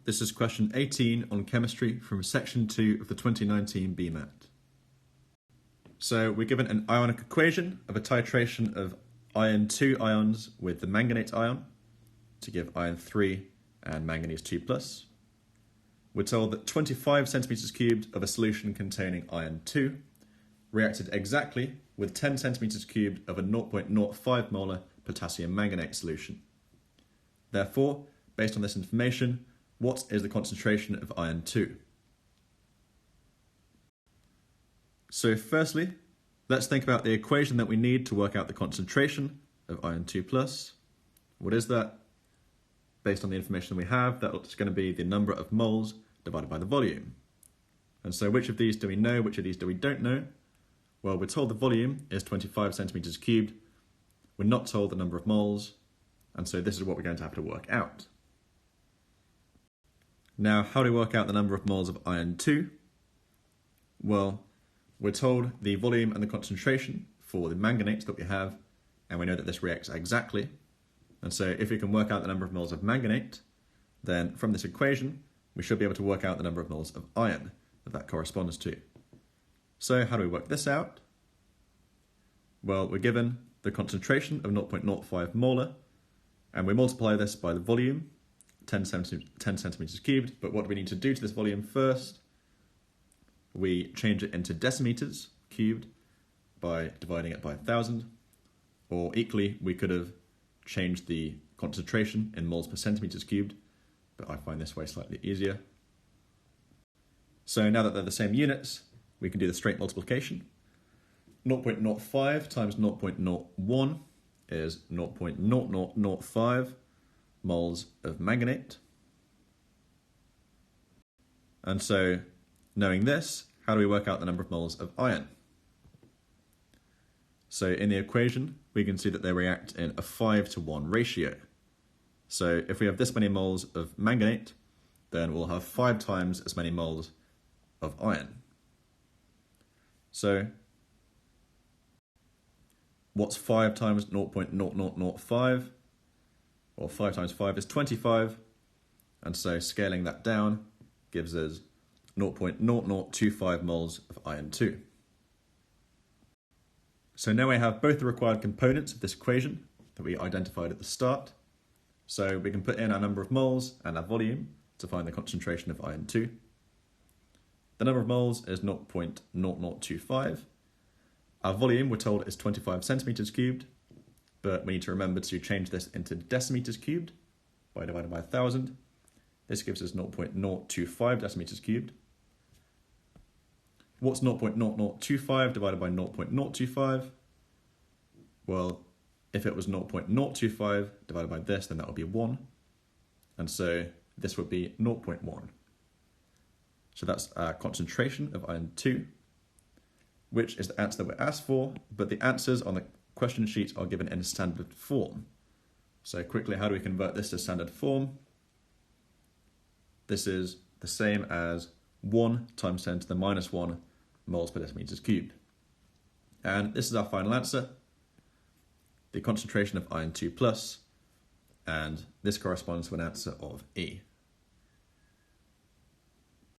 This is question 18 on chemistry from section 2 of the 2019 BMAT. So we're given an ionic equation of a titration of iron 2 ions with the manganate ion to give iron 3 and manganese 2+. We're told that 25 centimeters cubed of a solution containing iron 2 reacted exactly with 10 centimeters cubed of a 0.05 molar potassium manganate solution. Therefore, based on this information, what is the concentration of iron 2? So firstly, let's think about the equation that we need to work out the concentration of iron 2+. What is that? Based on the information we have, that's going to be the number of moles divided by the volume. And so which of these do we know, which of these do we don't know? Well, we're told the volume is 25 centimeters cubed. We're not told the number of moles, and so this is what we're going to have to work out. Now, how do we work out the number of moles of iron 2? Well, we're told the volume and the concentration for the manganate that we have, and we know that this reacts exactly. And so if we can work out the number of moles of manganate, then from this equation, we should be able to work out the number of moles of iron that corresponds to. So how do we work this out? Well, we're given the concentration of 0.05 molar, and we multiply this by the volume, 10 centimeters cubed, but what do we need to do to this volume first? We change it into decimeters cubed by dividing it by 1,000, or equally, we could have changed the concentration in moles per centimeters cubed, but I find this way slightly easier. So now that they're the same units, we can do the straight multiplication. 0.05 times 0.01 is 0.0005 moles of manganate. And so, knowing this, how do we work out the number of moles of iron? So in the equation, we can see that they react in a 5-to-1 ratio. So if we have this many moles of manganate, then we'll have 5 times as many moles of iron. So what's 5 times 0.0005? Well, 5 times 5 is 25, and so scaling that down gives us 0.0025 moles of iron 2. So now we have both the required components of this equation that we identified at the start. So we can put in our number of moles and our volume to find the concentration of iron 2. The number of moles is 0.0025. Our volume, we're told, is 25 centimeters cubed, but we need to remember to change this into decimeters cubed by dividing by 1,000. This gives us 0.025 decimeters cubed. What's 0.0025 divided by 0.025? Well, if it was 0.025 divided by this, then that would be 1. And so this would be 0.1. So that's our concentration of iron 2, which is the answer that we're asked for, but the answers on the question sheet are given in standard form. So quickly, how do we convert this to standard form? This is the same as 1 times 10 to the minus 1 moles per decimeters cubed. And this is our final answer, the concentration of iron 2+, and this corresponds to an answer of E.